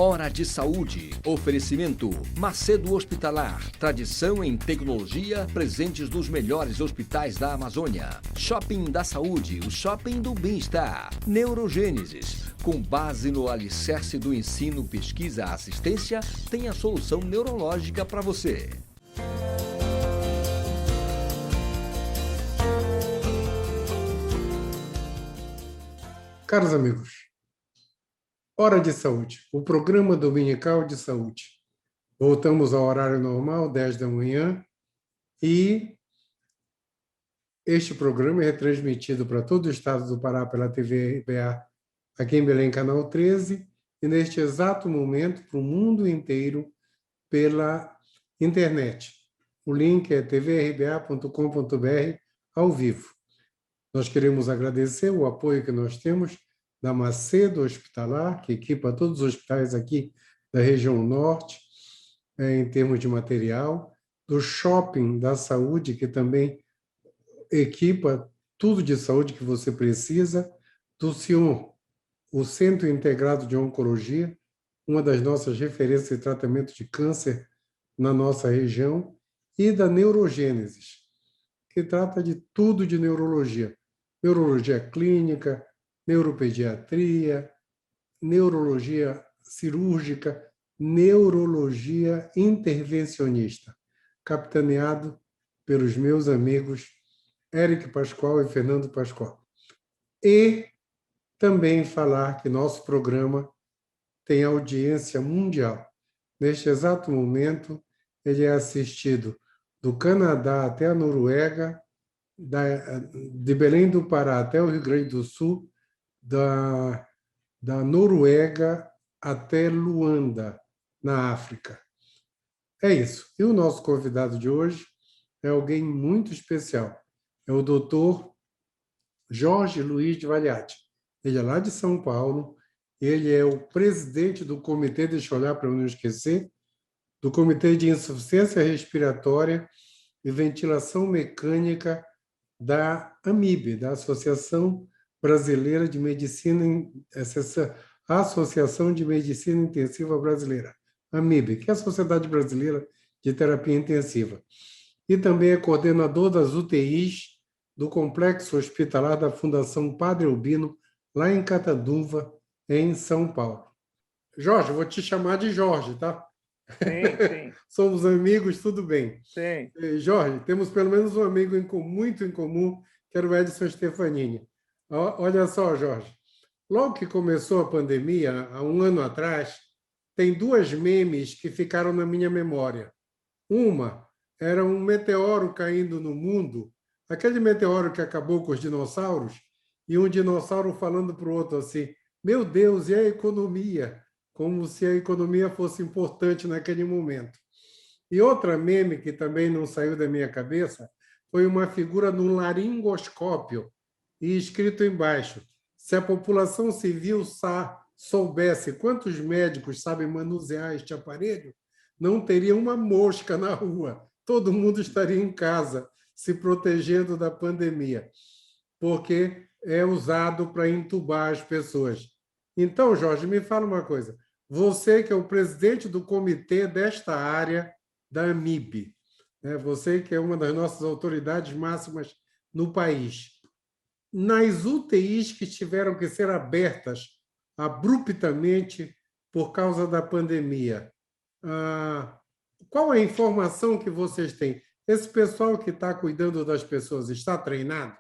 Hora de Saúde. Oferecimento Macedo Hospitalar. Tradição em tecnologia, presentes nos melhores hospitais da Amazônia. Shopping da Saúde, o shopping do bem-estar. Neurogênesis. Com base no alicerce do ensino, pesquisa, assistência, tem a solução neurológica para você. Caros amigos, Hora de Saúde, o programa dominical de saúde. Voltamos ao horário normal, 10 da manhã, e este programa é retransmitido para todo o estado do Pará pela TV RBA, aqui em Belém, canal 13, e neste exato momento para o mundo inteiro pela internet. O link é tvrba.com.br ao vivo. Nós queremos agradecer o apoio que nós temos da Macedo Hospitalar, que equipa todos os hospitais aqui da região norte, em termos de material, do Shopping da Saúde, que também equipa tudo de saúde que você precisa, do CION, o Centro Integrado de Oncologia, uma das nossas referências de tratamento de câncer na nossa região, e da Neurogênesis, que trata de tudo de neurologia. Neurologia clínica, neuropediatria, neurologia cirúrgica, neurologia intervencionista, capitaneado pelos meus amigos Éric Pascoal e Fernando Pascoal. E também falar que nosso programa tem audiência mundial. Neste exato momento, ele é assistido do Canadá até a Noruega, de Belém do Pará até o Rio Grande do Sul, da Noruega até Luanda, na África. É isso. E o nosso convidado de hoje é alguém muito especial. É o doutor Jorge Luiz de Valiati. Ele é lá de São Paulo, ele é o presidente do comitê, deixa eu olhar para eu não esquecer, do Comitê de Insuficiência Respiratória e Ventilação Mecânica da AMIB, da Associação Brasileira de Medicina, Associação de Medicina Intensiva Brasileira, AMIB, que é a Sociedade Brasileira de Terapia Intensiva. E também é coordenador das UTIs do Complexo Hospitalar da Fundação Padre Albino, lá em Cataduva, em São Paulo. Jorge, vou te chamar de Jorge, tá? Sim. Somos amigos, tudo bem. Sim. Jorge, temos pelo menos um amigo muito em comum, que era o Edson Stefanini. Olha só, Jorge, logo que começou a pandemia, há um ano atrás, tem duas memes que ficaram na minha memória. Uma era um meteoro caindo no mundo, aquele meteoro que acabou com os dinossauros, e um dinossauro falando para o outro assim, meu Deus, e a economia? Como se a economia fosse importante naquele momento. E outra meme que também não saiu da minha cabeça foi uma figura no laringoscópio e escrito embaixo, se a população civil soubesse quantos médicos sabem manusear este aparelho, não teria uma mosca na rua. Todo mundo estaria em casa, se protegendo da pandemia, porque é usado para entubar as pessoas. Então, Jorge, me fala uma coisa. Você que é o presidente do comitê desta área da AMIB, né? Você que é uma das nossas autoridades máximas no país. Nas UTIs que tiveram que ser abertas abruptamente por causa da pandemia, qual a informação que vocês têm? Esse pessoal que está cuidando das pessoas está treinado?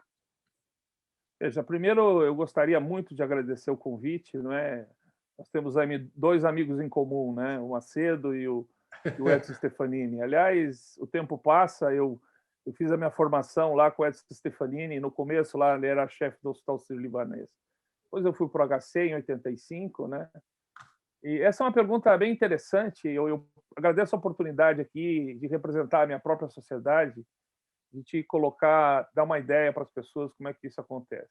Veja, primeiro eu gostaria muito de agradecer o convite, não é? Nós temos dois amigos em comum, né? O Macedo e o Edson Stefanini. Aliás, o tempo passa, eu fiz a minha formação lá com o Edson Stefanini, no começo lá ele era chefe do Hospital Sírio-Libanês. Depois eu fui para o HC em 85, né? E essa é uma pergunta bem interessante, eu agradeço a oportunidade aqui de representar a minha própria sociedade, de te colocar, dar uma ideia para as pessoas como é que isso acontece.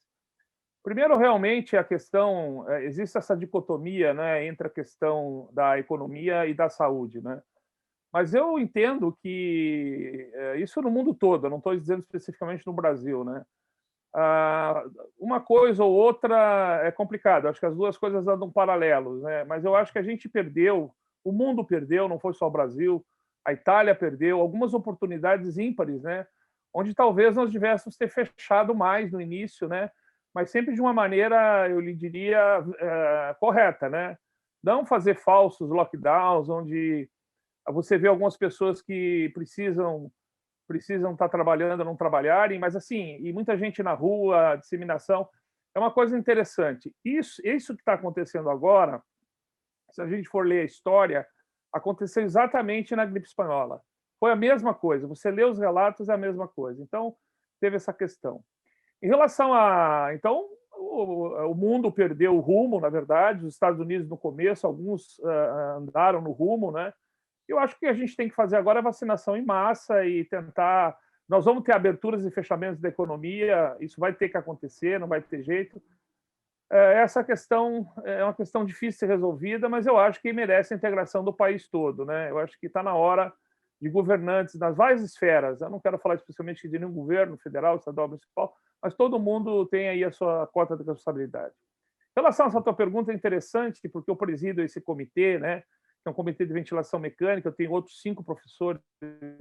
Primeiro, realmente, a questão... Existe essa dicotomia, né, entre a questão da economia e da saúde, né? Mas eu entendo que isso no mundo todo, eu não estou dizendo especificamente no Brasil, né? Uma coisa ou outra é complicado, acho que as duas coisas andam paralelos, né? Mas eu acho que a gente perdeu, o mundo perdeu, não foi só o Brasil, a Itália perdeu algumas oportunidades ímpares, né? Onde talvez nós tivéssemos ter fechado mais no início, né? Mas sempre de uma maneira, eu lhe diria, correta, né? Não fazer falsos lockdowns, onde você vê algumas pessoas que precisam estar trabalhando, não trabalharem, mas assim, e muita gente na rua, disseminação, é uma coisa interessante. Isso que está acontecendo agora, se a gente for ler a história, aconteceu exatamente na gripe espanhola. Foi a mesma coisa, você lê os relatos, é a mesma coisa. Então, teve essa questão. Em relação a... Então, o mundo perdeu o rumo, na verdade, os Estados Unidos no começo, alguns andaram no rumo, né? Eu acho que a gente tem que fazer agora a vacinação em massa e tentar... Nós vamos ter aberturas e fechamentos da economia, isso vai ter que acontecer, não vai ter jeito. Essa questão é uma questão difícil de ser resolvida, mas eu acho que merece a integração do país todo, né? Eu acho que está na hora de governantes nas várias esferas, eu não quero falar especialmente de nenhum governo federal, estadual, municipal, mas todo mundo tem aí a sua cota de responsabilidade. Em relação a essa tua pergunta, é interessante, porque eu presido esse comitê, né? É um comitê de ventilação mecânica, eu tenho outros 5 professores que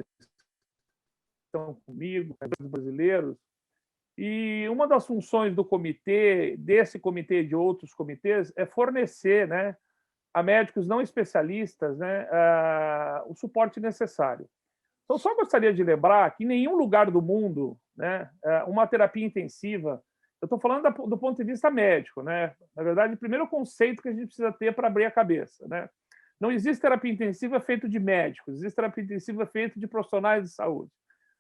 estão comigo, brasileiros, e uma das funções do comitê, desse comitê e de outros comitês, é fornecer, né, a médicos não especialistas, né, o suporte necessário. Então, só gostaria de lembrar que em nenhum lugar do mundo, né, uma terapia intensiva, eu estou falando do ponto de vista médico, né? Na verdade, o primeiro conceito que a gente precisa ter para abrir a cabeça, né? Não existe terapia intensiva feita de médicos, existe terapia intensiva feita de profissionais de saúde.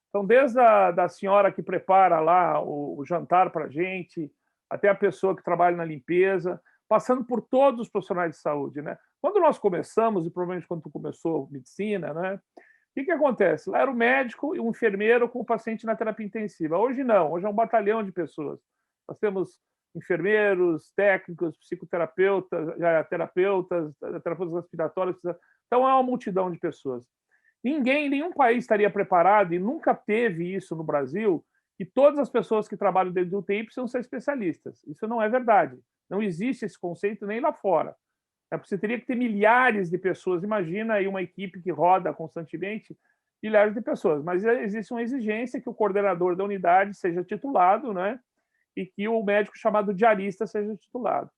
Então, desde a senhora que prepara lá o jantar para a gente, até a pessoa que trabalha na limpeza, passando por todos os profissionais de saúde, né? Quando nós começamos, e provavelmente quando tu começou medicina, né? O que acontece? Lá era o médico e o enfermeiro com o paciente na terapia intensiva. Hoje não, hoje é um batalhão de pessoas. Nós temos enfermeiros, técnicos, psicoterapeutas, terapeutas respiratórios. Então, é uma multidão de pessoas. Nenhum país estaria preparado, e nunca teve isso no Brasil, que todas as pessoas que trabalham dentro do UTI precisam ser especialistas. Isso não é verdade. Não existe esse conceito nem lá fora. Você teria que ter milhares de pessoas. Imagina aí uma equipe que roda constantemente, milhares de pessoas. Mas existe uma exigência que o coordenador da unidade seja titulado, né? E que o médico chamado diarista seja titulado.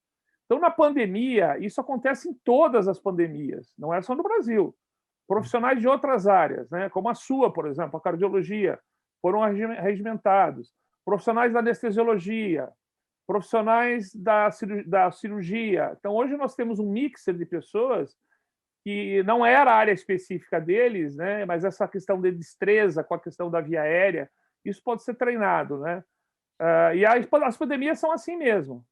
Então, na pandemia, isso acontece em todas as pandemias, não é só no Brasil. Profissionais de outras áreas, né, como a sua, por exemplo, a cardiologia, foram regimentados. Profissionais da anestesiologia, profissionais da cirurgia. Então, hoje nós temos um mixer de pessoas que não era a área específica deles, né, mas essa questão de destreza com a questão da via aérea, isso pode ser treinado, né? E as pandemias são assim mesmo.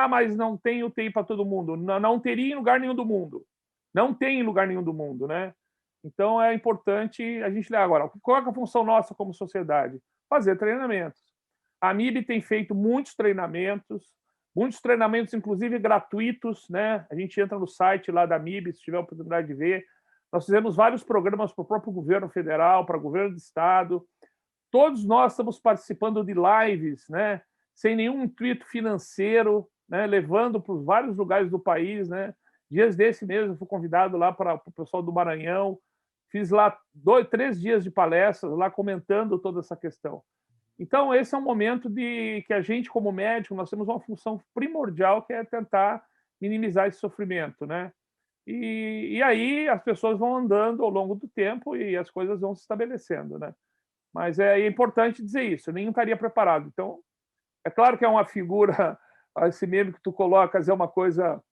Mas não tem UTI para todo mundo. Não teria em lugar nenhum do mundo. Não tem em lugar nenhum do mundo, né? Então, é importante a gente ler agora. Qual é a função nossa como sociedade? Fazer treinamentos. A MIB tem feito muitos treinamentos, inclusive gratuitos, né? A gente entra no site lá da MIB, se tiver a oportunidade de ver. Nós fizemos vários programas para o próprio governo federal, para o governo do estado. Todos nós estamos participando de lives, né? Sem nenhum intuito financeiro, né? Levando para vários lugares do país, né? Dias desse mesmo, fui convidado lá para o pessoal do Maranhão, fiz lá 3 dias de palestras, lá comentando toda essa questão. Então, esse é um momento de que a gente, como médico, nós temos uma função primordial, que é tentar minimizar esse sofrimento, né? E aí as pessoas vão andando ao longo do tempo e as coisas vão se estabelecendo, né? Mas é importante dizer isso, nenhum estaria preparado. Então, é claro que é uma figura, esse meme que tu colocas é uma coisa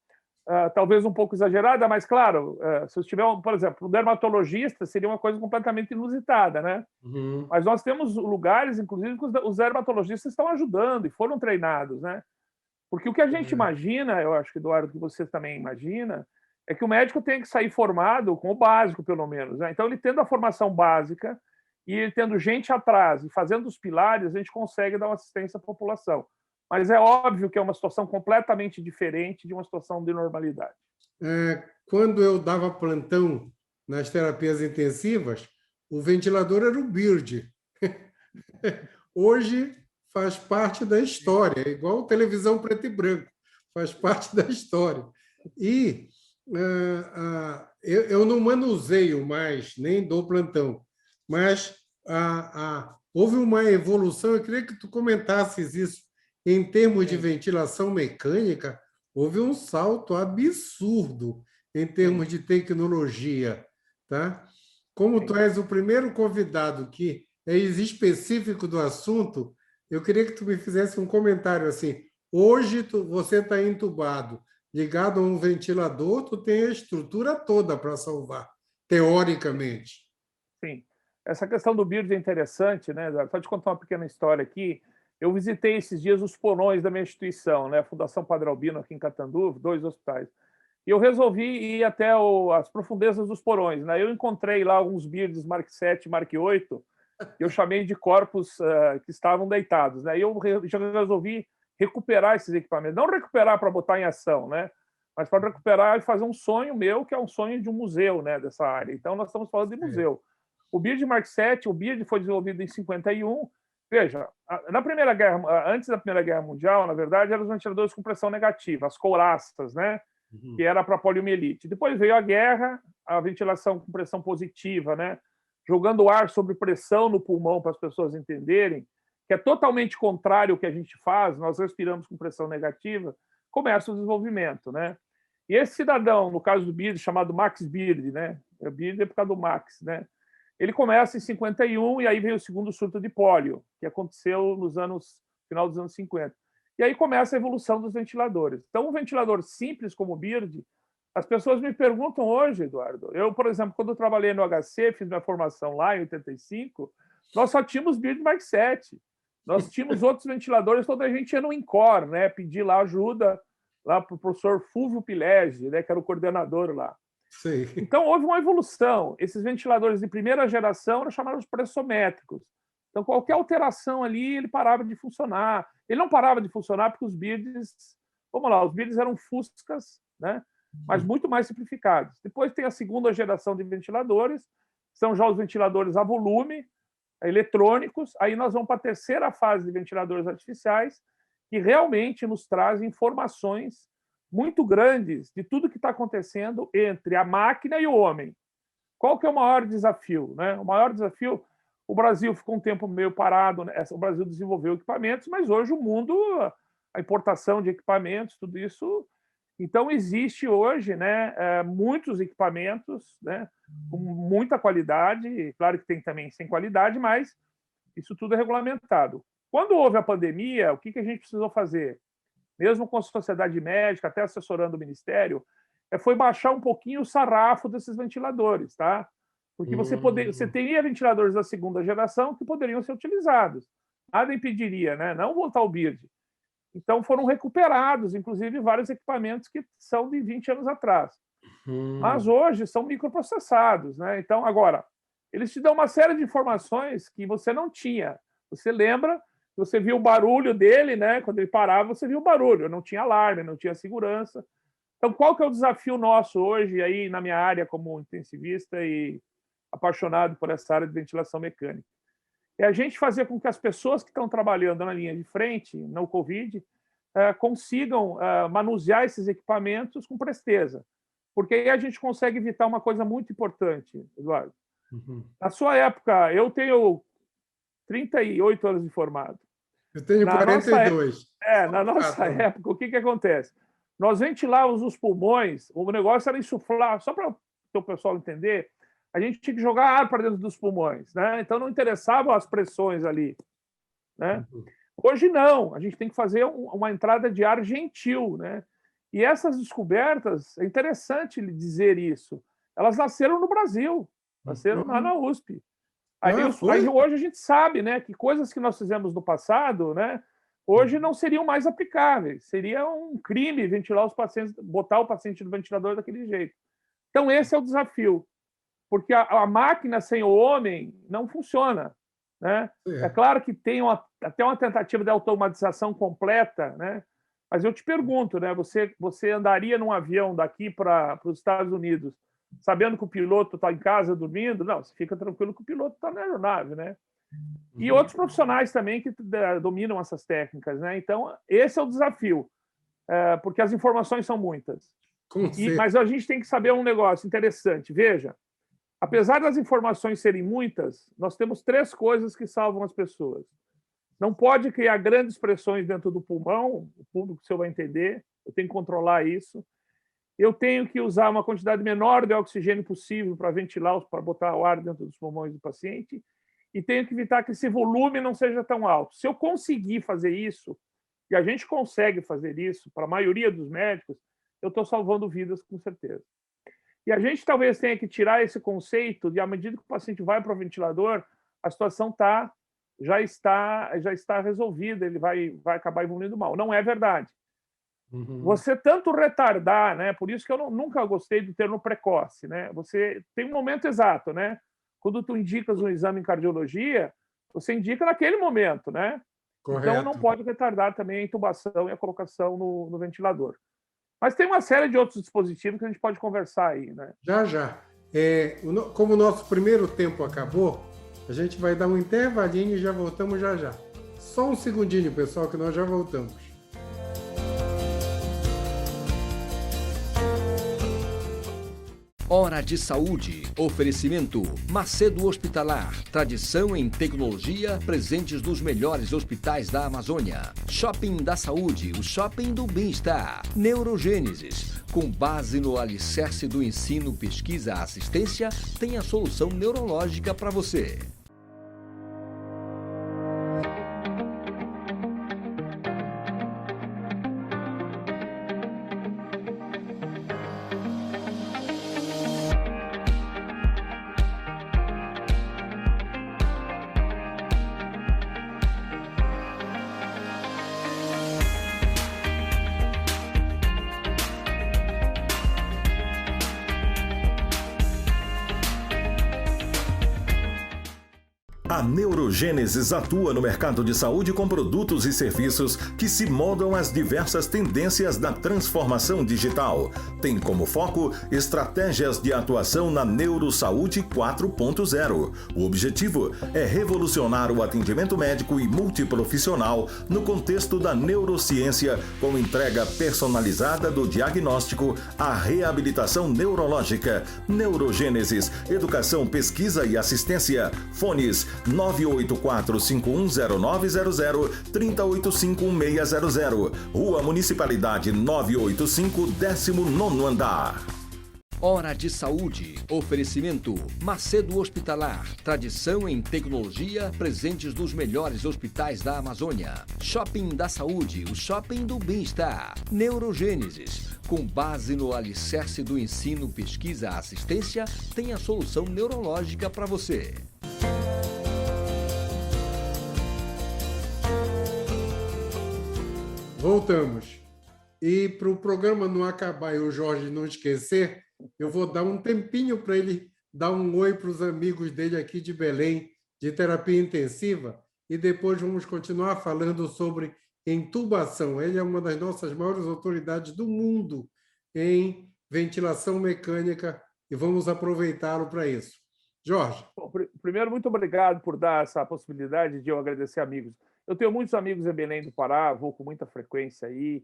talvez um pouco exagerada, mas, claro, se eu tiver, por exemplo, um dermatologista, seria uma coisa completamente inusitada, né? Uhum. Mas nós temos lugares, inclusive, que os dermatologistas estão ajudando e foram treinados, né? Porque o que a gente imagina, eu acho que, Eduardo, que você também imagina, é que o médico tem que sair formado com o básico, pelo menos, né? Então, ele tendo a formação básica, e ele tendo gente atrás e fazendo os pilares, a gente consegue dar uma assistência à população. Mas é óbvio que é uma situação completamente diferente de uma situação de normalidade. Quando eu dava plantão nas terapias intensivas, o ventilador era o Bird. Hoje faz parte da história, igual televisão preto e branco, faz parte da história. E eu não manuseio mais, nem dou plantão, mas houve uma evolução, eu queria que tu comentasses isso, em termos de ventilação mecânica, houve um salto absurdo em termos de tecnologia, tá? Como tu és o primeiro convidado que é específico do assunto, eu queria que tu me fizesse um comentário assim. Hoje você está entubado, ligado a um ventilador, tu tem a estrutura toda para salvar, teoricamente. Sim. Essa questão do BIRD é interessante, né? Só te contar uma pequena história aqui. Eu visitei esses dias os porões da minha instituição, né? A Fundação Padre Albino, aqui em Catanduva, 2 hospitais. E eu resolvi ir até as profundezas dos porões, né? Eu encontrei lá alguns BIRDs Mark 7, Mark 8, que eu chamei de corpos que estavam deitados, né? E eu já resolvi recuperar esses equipamentos. Não recuperar para botar em ação, né? Mas para recuperar e fazer um sonho meu, que é um sonho de um museu, né? Dessa área. Então, nós estamos falando de museu. O BIRD Mark 7, o BIRD foi desenvolvido em 51. Veja, na Primeira Guerra, antes da Primeira Guerra Mundial, na verdade, eram os ventiladores com pressão negativa, as couraças, né? Que era para poliomielite. Depois veio a guerra, a ventilação com pressão positiva, né? Jogando ar sobre pressão no pulmão para as pessoas entenderem, que é totalmente contrário ao que a gente faz, nós respiramos com pressão negativa, começa o desenvolvimento, né? E esse cidadão, no caso do BIRD, chamado Max BIRD, né? O BIRD é por causa do Max, né? Ele começa em 51 e aí veio o segundo surto de pólio, que aconteceu final dos anos 50. E aí começa a evolução dos ventiladores. Então, um ventilador simples como o BIRD, as pessoas me perguntam hoje, Eduardo, eu, por exemplo, quando eu trabalhei no HC, fiz minha formação lá em 85, nós só tínhamos BIRD Mark 7. Nós tínhamos outros ventiladores, toda a gente ia no INCOR, né, pedir lá ajuda lá para o professor Fulvio Pilege, né, que era o coordenador lá. Sim. Então, houve uma evolução. Esses ventiladores de primeira geração eram chamados pressométricos. Então, qualquer alteração ali, ele parava de funcionar. Ele não parava de funcionar porque os BIRDs, vamos lá, os BIRDs eram Fuscas, né? Mas muito mais simplificados. Depois tem a segunda geração de ventiladores, são já os ventiladores a volume, eletrônicos. Aí nós vamos para a terceira fase de ventiladores artificiais, que realmente nos trazem informações muito grandes de tudo que está acontecendo entre a máquina e o homem. Qual que é o maior desafio, né? O maior desafio, o Brasil ficou um tempo meio parado, né? O Brasil desenvolveu equipamentos, mas hoje o mundo, a importação de equipamentos, tudo isso. Então, existe hoje, né, muitos equipamentos, né, com muita qualidade, claro que tem também sem qualidade, mas isso tudo é regulamentado. Quando houve a pandemia, o que a gente precisou fazer? Mesmo com a sociedade médica, até assessorando o Ministério, foi baixar um pouquinho o sarrafo desses ventiladores, tá? Porque você teria ventiladores da segunda geração que poderiam ser utilizados. Nada impediria, né? Não voltar ao BIRD. Então, foram recuperados, inclusive, vários equipamentos que são de 20 anos atrás. Mas hoje são microprocessados, né? Então, agora, eles te dão uma série de informações que você não tinha. Você lembra, você viu o barulho dele, né? Quando ele parava, você viu o barulho. Não tinha alarme, não tinha segurança. Então, qual que é o desafio nosso hoje, aí na minha área como intensivista e apaixonado por essa área de ventilação mecânica? É a gente fazer com que as pessoas que estão trabalhando na linha de frente, no Covid, consigam manusear esses equipamentos com presteza. Porque aí a gente consegue evitar uma coisa muito importante, Eduardo. Na sua época, eu tenho 38 anos de formado. Eu tenho 42. Na nossa época, o que acontece? Nós ventilávamos os pulmões, o negócio era insuflar, só para o pessoal entender, a gente tinha que jogar ar para dentro dos pulmões, né? Então não interessavam as pressões ali, né? Hoje não, a gente tem que fazer uma entrada de ar gentil, né? E essas descobertas, é interessante dizer isso, elas nasceram no Brasil, nasceram lá na USP. Aí hoje a gente sabe, né, que coisas que nós fizemos no passado, né, hoje não seriam mais aplicáveis. Seria um crime ventilar os pacientes, botar o paciente no ventilador daquele jeito. Então esse é o desafio. Porque a máquina sem o homem não funciona, né? É claro que tem até uma tentativa de automatização completa, né? Mas eu te pergunto, né? Você andaria num avião daqui para os Estados Unidos sabendo que o piloto está em casa dormindo? Não, você fica tranquilo que o piloto está na aeronave, né? E outros profissionais também que dominam essas técnicas, né? Então, esse é o desafio, porque as informações são muitas. Mas a gente tem que saber um negócio interessante. Veja, apesar das informações serem muitas, nós temos 3 coisas que salvam as pessoas. Não pode criar grandes pressões dentro do pulmão, o público seu vai entender, eu tenho que controlar isso. Eu tenho que usar uma quantidade menor de oxigênio possível para ventilar, para botar o ar dentro dos pulmões do paciente, e tenho que evitar que esse volume não seja tão alto. Se eu conseguir fazer isso, e a gente consegue fazer isso para a maioria dos médicos, eu estou salvando vidas com certeza. E a gente talvez tenha que tirar esse conceito de, à medida que o paciente vai para o ventilador, a situação já está resolvida, ele vai acabar evoluindo mal. Não é verdade. Você tanto retardar, né? Por isso que eu nunca gostei do termo precoce, né? Você tem um momento exato, né? Quando tu indicas um exame em cardiologia, você indica naquele momento, né? Correto. Então não pode retardar também a intubação e a colocação no ventilador. Mas tem uma série de outros dispositivos que a gente pode conversar aí, né? Já. Como o nosso primeiro tempo acabou, a gente vai dar um intervalinho e já voltamos já. Só um segundinho, pessoal, que nós já voltamos. Hora de Saúde. Oferecimento Macedo Hospitalar. Tradição em tecnologia, presentes nos melhores hospitais da Amazônia. Shopping da Saúde, o shopping do bem-estar. Neurogênesis. Com base no alicerce do ensino, pesquisa, assistência, tem a solução neurológica para você. A Neurogênesis atua no mercado de saúde com produtos e serviços que se moldam às diversas tendências da transformação digital. Tem como foco estratégias de atuação na Neurosaúde 4.0. O objetivo é revolucionar o atendimento médico e multiprofissional no contexto da neurociência, com entrega personalizada do diagnóstico à reabilitação neurológica. Neurogênesis, educação, pesquisa e assistência. Fones 984-510900, 3085-1600. Rua Municipalidade 985, 19º andar. Hora de Saúde. Oferecimento Macedo Hospitalar. Tradição em tecnologia, presentes nos melhores hospitais da Amazônia. Shopping da Saúde, o shopping do bem-estar. Neurogênesis. Com base no alicerce do ensino, pesquisa, assistência, tem a solução neurológica para você. Voltamos. E para o programa não acabar e o Jorge não esquecer, eu vou dar um tempinho para ele dar um oi para os amigos dele aqui de Belém, de terapia intensiva, e depois vamos continuar falando sobre intubação. Ele é uma das nossas maiores autoridades do mundo em ventilação mecânica e vamos aproveitá-lo para isso. Jorge. Bom, primeiro, muito obrigado por dar essa possibilidade de eu agradecer amigos. Eu tenho muitos amigos em Belém do Pará, vou com muita frequência aí.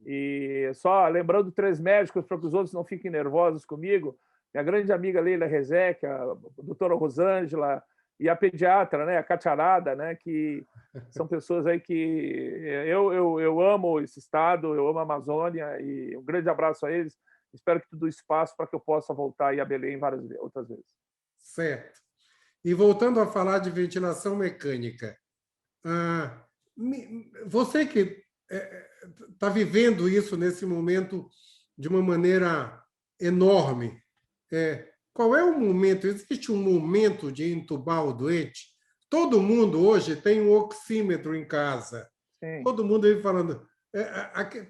E só lembrando 3 médicos, para que os outros não fiquem nervosos comigo, minha grande amiga Leila Rezec, a doutora Rosângela e a pediatra, né, a Catiarada, né, que são pessoas aí que eu amo esse estado, eu amo a Amazônia, e um grande abraço a eles. Espero que tudo espaço para que eu possa voltar aí a Belém várias outras vezes. Certo. E voltando a falar de ventilação mecânica, você que está vivendo isso nesse momento de uma maneira enorme, qual é o momento? Existe um momento de entubar o doente? Todo mundo hoje tem um oxímetro em casa. Sim. Todo mundo aí falando.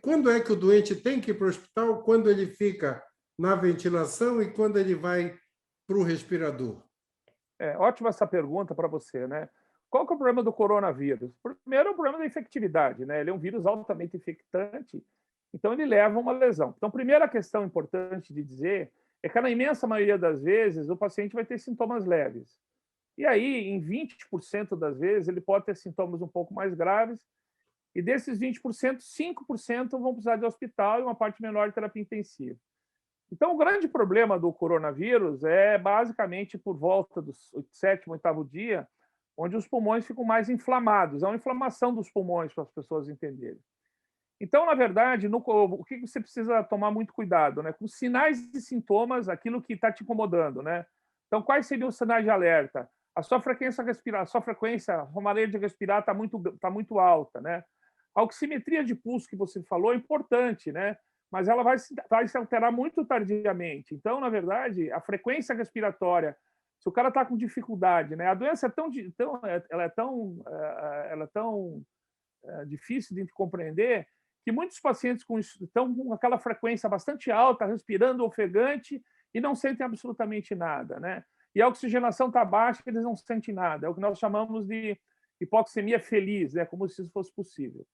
Quando é que o doente tem que ir para o hospital? Quando ele fica na ventilação e quando ele vai para o respirador? Ótima essa pergunta para você, né? Qual que é o problema do coronavírus? Primeiro é o problema da infectividade, né? Ele é um vírus altamente infectante, então ele leva a uma lesão. Então, primeira questão importante de dizer é que na imensa maioria das vezes o paciente vai ter sintomas leves. E aí, em 20% das vezes, ele pode ter sintomas um pouco mais graves, e desses 20%, 5% vão precisar de hospital e uma parte menor de terapia intensiva. Então, o grande problema do coronavírus é basicamente por volta do 7º, 8º dia, onde os pulmões ficam mais inflamados. É uma inflamação dos pulmões, para as pessoas entenderem. Então, na verdade, o que você precisa tomar muito cuidado, né? Com sinais e sintomas, aquilo que está te incomodando, né? Então, quais seriam os sinais de alerta? A sua frequência respiratória, a maneira de respirar tá muito alta, né? A oximetria de pulso que você falou é importante, né? Mas ela vai se alterar muito tardiamente. Então, na verdade, a frequência respiratória, se o cara está com dificuldade, né? A doença é tão difícil de compreender que muitos pacientes estão com aquela frequência bastante alta, respirando ofegante e não sentem absolutamente nada, né? E a oxigenação está baixa, eles não sentem nada. É o que nós chamamos de hipoxemia feliz, né? Como se isso fosse possível.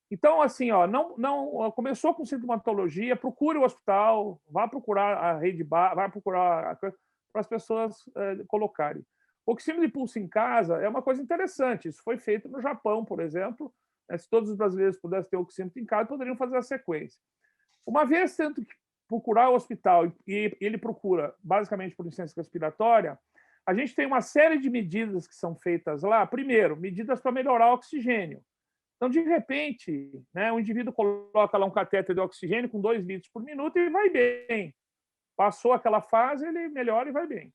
Então, assim, não começou com sintomatologia, procure o hospital, vá procurar a rede, vá procurar para as pessoas colocarem. O oxímetro de pulso em casa é uma coisa interessante. Isso foi feito no Japão, por exemplo. Se todos os brasileiros pudessem ter oxímetro em casa, poderiam fazer a sequência. Uma vez tendo que procurar o hospital e ele procura basicamente por insuficiência respiratória, a gente tem uma série de medidas que são feitas lá. Primeiro, medidas para melhorar o oxigênio. Então, de repente, né, o indivíduo coloca lá um catéter de oxigênio com 2 litros por minuto e vai bem. Passou aquela fase, ele melhora e vai bem.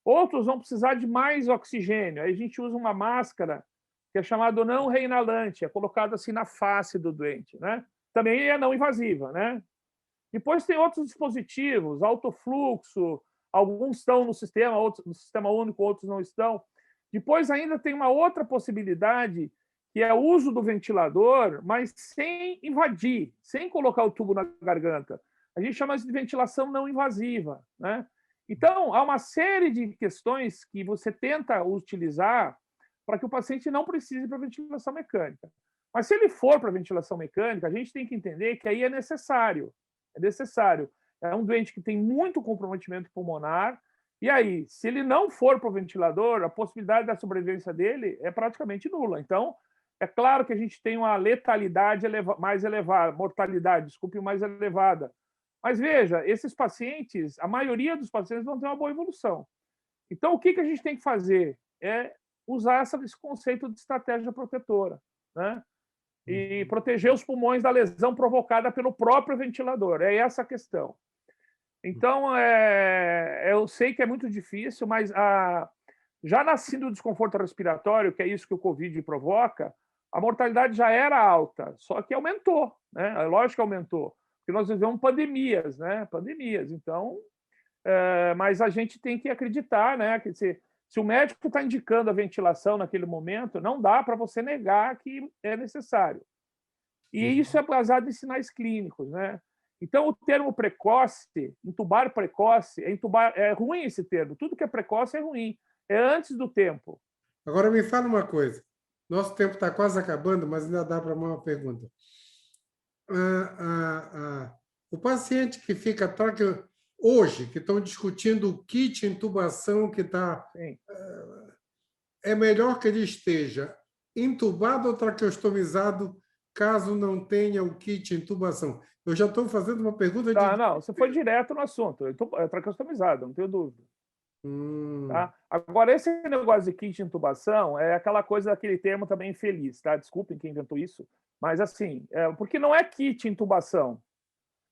Outros vão precisar de mais oxigênio. Aí a gente usa uma máscara que é chamada não reinalante, é colocada assim na face do doente, né? Também é não invasiva, né? Depois tem outros dispositivos, autofluxo, alguns estão no sistema, outros no sistema único, outros não estão. Depois ainda tem uma outra possibilidade, que é o uso do ventilador, mas sem invadir, sem colocar o tubo na garganta. A gente chama isso de ventilação não invasiva, né? Então, há uma série de questões que você tenta utilizar para que o paciente não precise para ventilação mecânica. Mas se ele for para ventilação mecânica, a gente tem que entender que aí é necessário. É necessário. É um doente que tem muito comprometimento pulmonar, e aí, se ele não for para o ventilador, a possibilidade da sobrevivência dele é praticamente nula. Então, é claro que a gente tem uma letalidade mais elevada, mortalidade, desculpe, mais elevada. Mas veja, esses pacientes, a maioria dos pacientes vão ter uma boa evolução. Então, o que a gente tem que fazer? É usar esse conceito de estratégia protetora, né? E proteger os pulmões da lesão provocada pelo próprio ventilador. É essa a questão. Então, eu sei que é muito difícil, mas já nascendo o desconforto respiratório, que é isso que o Covid provoca, a mortalidade já era alta, só que aumentou, né? Lógico que aumentou, porque nós vivemos pandemias, né? Pandemias. Então, mas a gente tem que acreditar, né? Que se o médico está indicando a ventilação naquele momento, não dá para você negar que é necessário. E isso é baseado em sinais clínicos, né? Então, o termo precoce, intubar precoce, é ruim esse termo. Tudo que é precoce é ruim. É antes do tempo. Agora, me fala uma coisa. Nosso tempo está quase acabando, mas ainda dá para uma pergunta. O paciente que fica hoje, que estão discutindo o kit intubação que está... É melhor que ele esteja intubado ou traqueostomizado caso não tenha o kit intubação? Eu já estou fazendo uma pergunta de... Não, você foi direto no assunto. É traqueostomizado, não tenho dúvida. Tá? Agora, esse negócio de kit de intubação é aquela coisa daquele termo também infeliz, tá? Desculpem quem inventou isso, mas assim, porque não é kit intubação.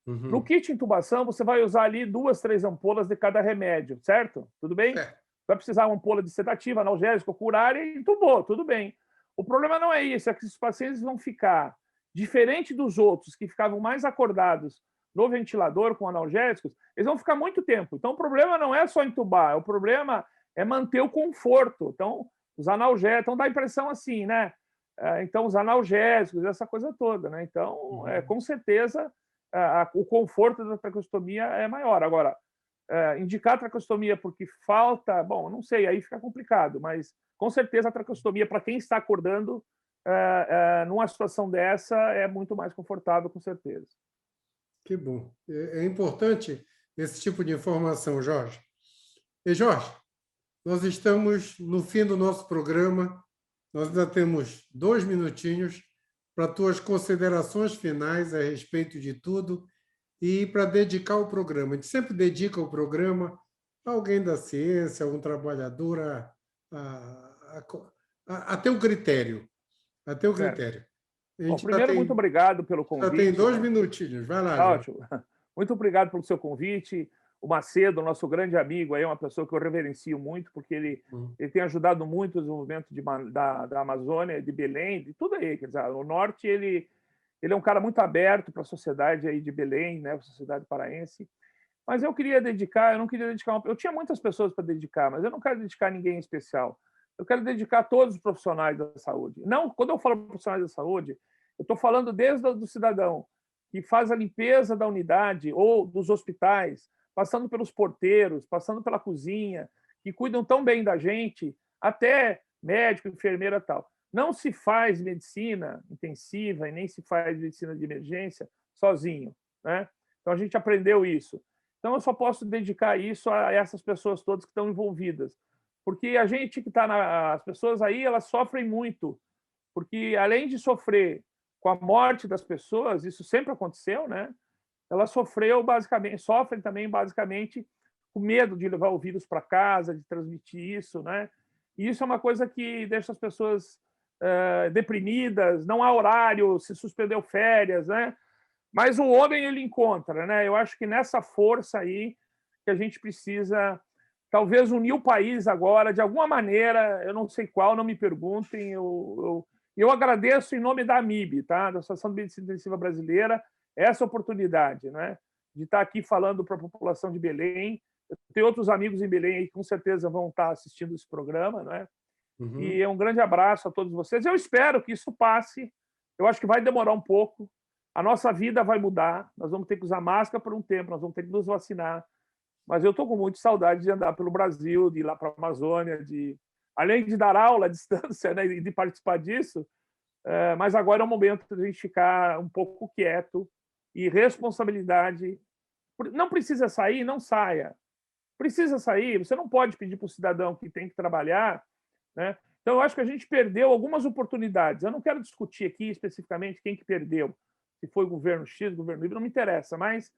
No kit intubação, você vai usar ali 2, 3 ampolas de cada remédio, certo? Tudo bem? Vai precisar uma ampola de sedativa, analgésico, curar e intubou, tudo bem. O problema não é isso, é que os pacientes vão ficar, diferente dos outros que ficavam mais acordados no ventilador com analgésicos, eles vão ficar muito tempo. Então, o problema não é só entubar, o problema é manter o conforto. Então, os analgésicos, então dá a impressão assim, né? Então, os analgésicos, essa coisa toda, né? Então, com certeza, o conforto da traqueostomia é maior. Agora, indicar a traqueostomia porque falta, bom, não sei, aí fica complicado, mas com certeza a traqueostomia, para quem está acordando, numa situação dessa, é muito mais confortável, com certeza. Que bom. É importante esse tipo de informação, Jorge. E, Jorge, nós estamos no fim do nosso programa. Nós ainda temos 2 minutinhos para tuas considerações finais a respeito de tudo e para dedicar o programa. A gente sempre dedica o programa a alguém da ciência, a um trabalhador, a ter um critério. A ter um critério. Bom, primeiro, muito obrigado pelo convite. Já tem 2 minutinhos. Vai lá. Ótimo. Muito obrigado pelo seu convite. O Macedo, nosso grande amigo, é uma pessoa que eu reverencio muito, porque ele tem ajudado muito o desenvolvimento da Amazônia, de Belém, de tudo aí. Quer dizer, no norte, ele é um cara muito aberto para a sociedade aí de Belém, né, a sociedade paraense. Mas eu não queria dedicar, eu tinha muitas pessoas para dedicar, mas eu não quero dedicar a ninguém em especial. Eu quero dedicar a todos os profissionais da saúde. Não, quando eu falo profissionais da saúde, eu estou falando desde o cidadão que faz a limpeza da unidade ou dos hospitais, passando pelos porteiros, passando pela cozinha, que cuidam tão bem da gente, até médico, enfermeira e tal. Não se faz medicina intensiva e nem se faz medicina de emergência sozinho, né? Então, a gente aprendeu isso. Então, eu só posso dedicar isso a essas pessoas todas que estão envolvidas. Porque a gente que está as pessoas aí, elas sofrem muito. Porque, além de sofrer com a morte das pessoas, isso sempre aconteceu, né? Elas sofrem também basicamente com medo de levar o vírus para casa, de transmitir isso, né? E isso é uma coisa que deixa as pessoas deprimidas, não há horário, se suspendeu férias, né? Mas o homem ele encontra, né? Eu acho que nessa força aí que a gente precisa, talvez, unir o país agora, de alguma maneira, eu não sei qual, não me perguntem, eu agradeço em nome da AMIB, tá? Da Associação de Medicina Intensiva Brasileira, essa oportunidade, né, de estar aqui falando para a população de Belém. Eu tenho outros amigos em Belém aí que com certeza vão estar assistindo esse programa, né? E é um grande abraço a todos vocês. Eu espero que isso passe. Eu acho que vai demorar um pouco. A nossa vida vai mudar. Nós vamos ter que usar máscara por um tempo, nós vamos ter que nos vacinar. Mas eu estou com muita saudade de andar pelo Brasil, de ir lá para a Amazônia, além de dar aula à distância, né, e de participar disso. Mas agora é o momento de a gente ficar um pouco quieto e responsabilidade. Não precisa sair, não saia. Precisa sair, você não pode pedir para o cidadão que tem que trabalhar, né? Então, eu acho que a gente perdeu algumas oportunidades. Eu não quero discutir aqui especificamente quem que perdeu, se foi o governo X, governo Y, não me interessa, mas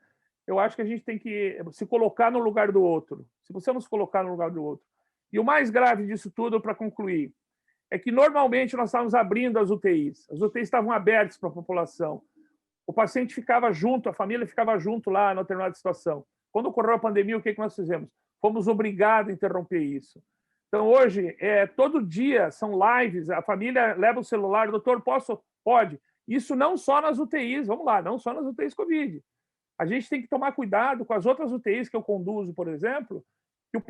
eu acho que a gente tem que se colocar no lugar do outro. Se você não se colocar no lugar do outro. E o mais grave disso tudo, para concluir, é que normalmente nós estávamos abrindo as UTIs. As UTIs estavam abertas para a população. O paciente ficava junto, a família ficava junto lá na determinada situação. Quando ocorreu a pandemia, o que nós fizemos? Fomos obrigados a interromper isso. Então, hoje, todo dia são lives, a família leva o celular, doutor, posso? Pode. Isso não só nas UTIs, vamos lá, não só nas UTIs Covid. A gente tem que tomar cuidado com as outras UTIs que eu conduzo, por exemplo, que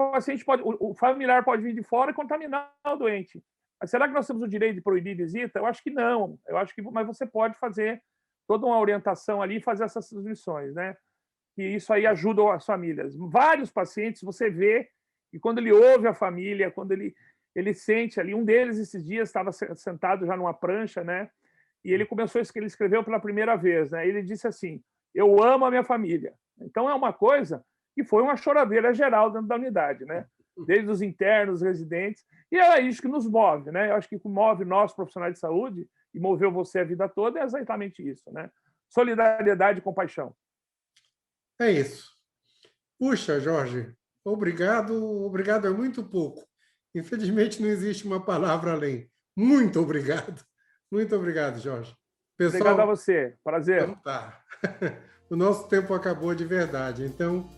o familiar pode vir de fora e contaminar o doente. Mas será que nós temos o direito de proibir visita? Eu acho que não. Mas você pode fazer toda uma orientação ali e fazer essas transmissões, né? Que isso aí ajuda as famílias. Vários pacientes, você vê, e quando ele ouve a família, quando ele sente ali, um deles esses dias estava sentado já numa prancha, né? E ele ele escreveu pela primeira vez, né? Ele disse assim: eu amo a minha família. Então é uma coisa que foi uma choradeira geral dentro da unidade, né? Desde os internos, os residentes, e é isso que nos move, né? Eu acho que o que move nós, profissionais de saúde, e moveu você a vida toda, é exatamente isso, né? Solidariedade e compaixão. É isso. Puxa, Jorge, obrigado. Obrigado é muito pouco. Infelizmente, não existe uma palavra além. Muito obrigado. Muito obrigado, Jorge. Pessoal, obrigado a você. Prazer. Então tá. O nosso tempo acabou de verdade. Então,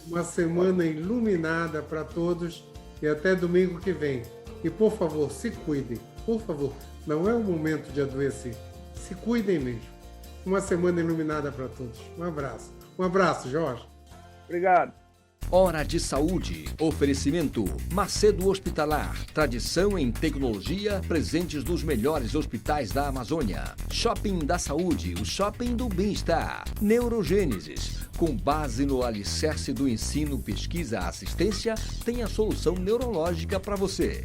uma semana iluminada para todos e até domingo que vem. E, por favor, se cuidem. Por favor, não é o momento de adoecer. Se cuidem mesmo. Uma semana iluminada para todos. Um abraço. Um abraço, Jorge. Obrigado. Hora de Saúde. Oferecimento Macedo Hospitalar. Tradição em tecnologia, presentes nos melhores hospitais da Amazônia. Shopping da Saúde, o shopping do bem-estar. Neurogênesis. Com base no alicerce do ensino, pesquisa, assistência, tem a solução neurológica para você.